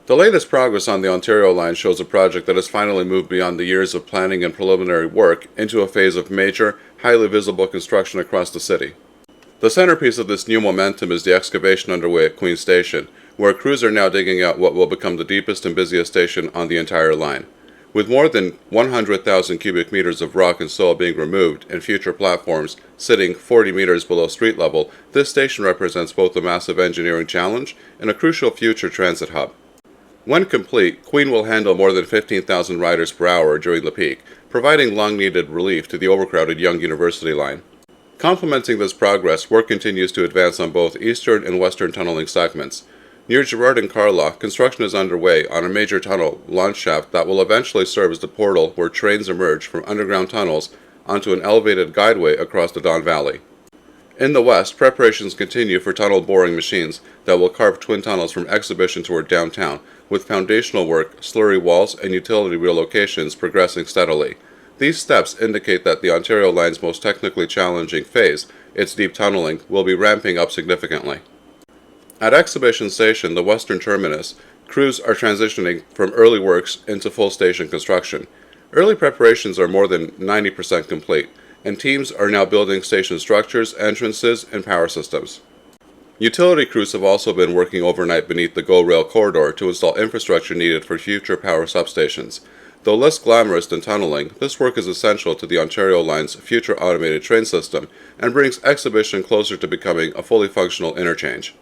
The latest progress on the Ontario line shows a project that has finally moved beyond the years of planning and preliminary work into a phase of major, highly visible construction across the city. The centerpiece of this new momentum is the excavation underway at Queen Station, where crews are now digging out what will become the deepest and busiest station on the entire line. With more than 100,000 cubic meters of rock and soil being removed and future platforms sitting 40 meters below street level, this station represents both a massive engineering challenge and a crucial future transit hub. When complete, Queen will handle more than 15,000 riders per hour during the peak, providing long-needed relief to the overcrowded Yonge University line. Complementing this progress, work continues to advance on both eastern and western tunneling segments. Near Gerrard and Carlaw, construction is underway on a major tunnel launch shaft that will eventually serve as the portal where trains emerge from underground tunnels onto an elevated guideway across the Don Valley. In the west, preparations continue for tunnel boring machines that will carve twin tunnels from Exhibition toward downtown, with foundational work, slurry walls, and utility relocations progressing steadily. These steps indicate that the Ontario line's most technically challenging phase, its deep tunneling, will be ramping up significantly. At Exhibition Station, the western terminus, crews are transitioning from early works into full station construction. Early preparations are more than 90% complete, and teams are now building station structures, entrances, and power systems. Utility crews have also been working overnight beneath the GO Rail corridor to install infrastructure needed for future power substations. Though less glamorous than tunneling, this work is essential to the Ontario line's future automated train system and brings Exhibition closer to becoming a fully functional interchange.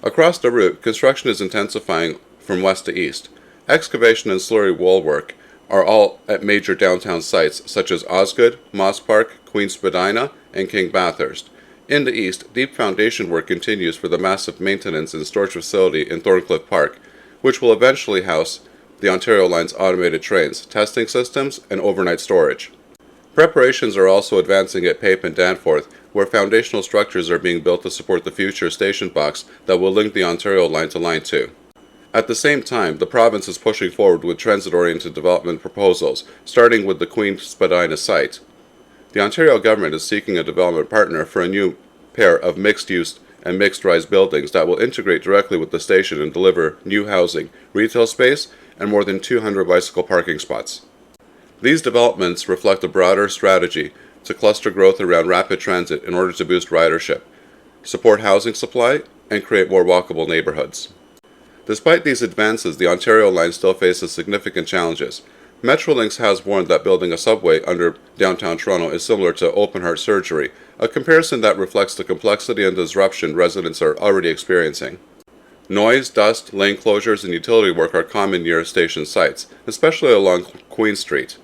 Across the route, construction is intensifying from west to east. Excavation and slurry wall work are all at major downtown sites such as Osgoode, Moss Park, Queen Spadina, and King Bathurst. In the east, deep foundation work continues for the massive maintenance and storage facility in Thorncliffe Park, which will eventually house the Ontario line's automated trains, testing systems, and overnight storage. Preparations are also advancing at Pape and Danforth, where foundational structures are being built to support the future station box that will link the Ontario line to Line 2. At the same time, the province is pushing forward with transit-oriented development proposals, starting with the Queen Spadina site. The Ontario government is seeking a development partner for a new pair of mixed-use and mixed-rise buildings that will integrate directly with the station and deliver new housing, retail space, and more than 200 bicycle parking spots. These developments reflect a broader strategy to cluster growth around rapid transit in order to boost ridership, support housing supply, and create more walkable neighborhoods. Despite these advances, the Ontario line still faces significant challenges. Metrolinx has warned that building a subway under downtown Toronto is similar to open-heart surgery, a comparison that reflects the complexity and disruption residents are already experiencing. Noise, dust, lane closures, and utility work are common near station sites, especially along Queen Street.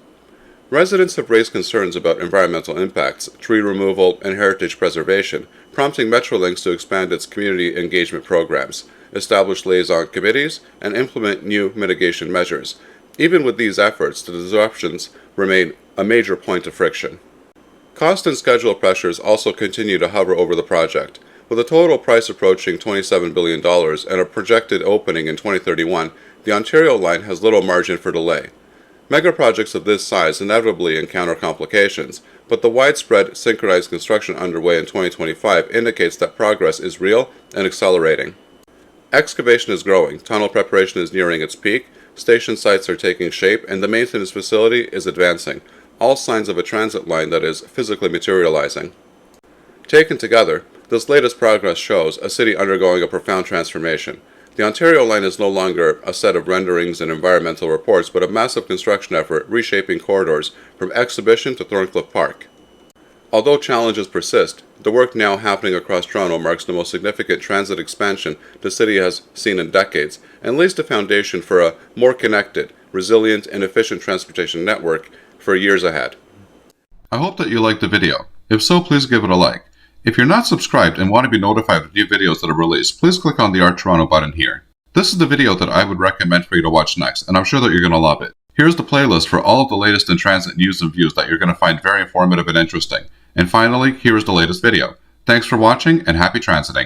Residents have raised concerns about environmental impacts, tree removal, and heritage preservation, prompting Metrolinx to expand its community engagement programs, establish liaison committees, and implement new mitigation measures. Even with these efforts, the disruptions remain a major point of friction. Cost and schedule pressures also continue to hover over the project. With a total price approaching $27 billion and a projected opening in 2031, the Ontario line has little margin for delay. Mega projects of this size inevitably encounter complications, but the widespread synchronized construction underway in 2025 indicates that progress is real and accelerating. Excavation is growing, tunnel preparation is nearing its peak, station sites are taking shape, and the maintenance facility is advancing, all signs of a transit line that is physically materializing. Taken together, this latest progress shows a city undergoing a profound transformation. The Ontario line is no longer a set of renderings and environmental reports, but a massive construction effort reshaping corridors from Exhibition to Thorncliffe Park. Although challenges persist, the work now happening across Toronto marks the most significant transit expansion the city has seen in decades and lays the foundation for a more connected, resilient, and efficient transportation network for years ahead. I hope that you liked the video. If so, please give it a like. If you're not subscribed and want to be notified of new videos that are released, please click on the Art Toronto button here. This is the video that I would recommend for you to watch next, and I'm sure that you're going to love it. Here's the playlist for all of the latest in transit news and views that you're going to find very informative and interesting. And finally, here is the latest video. Thanks for watching and happy transiting.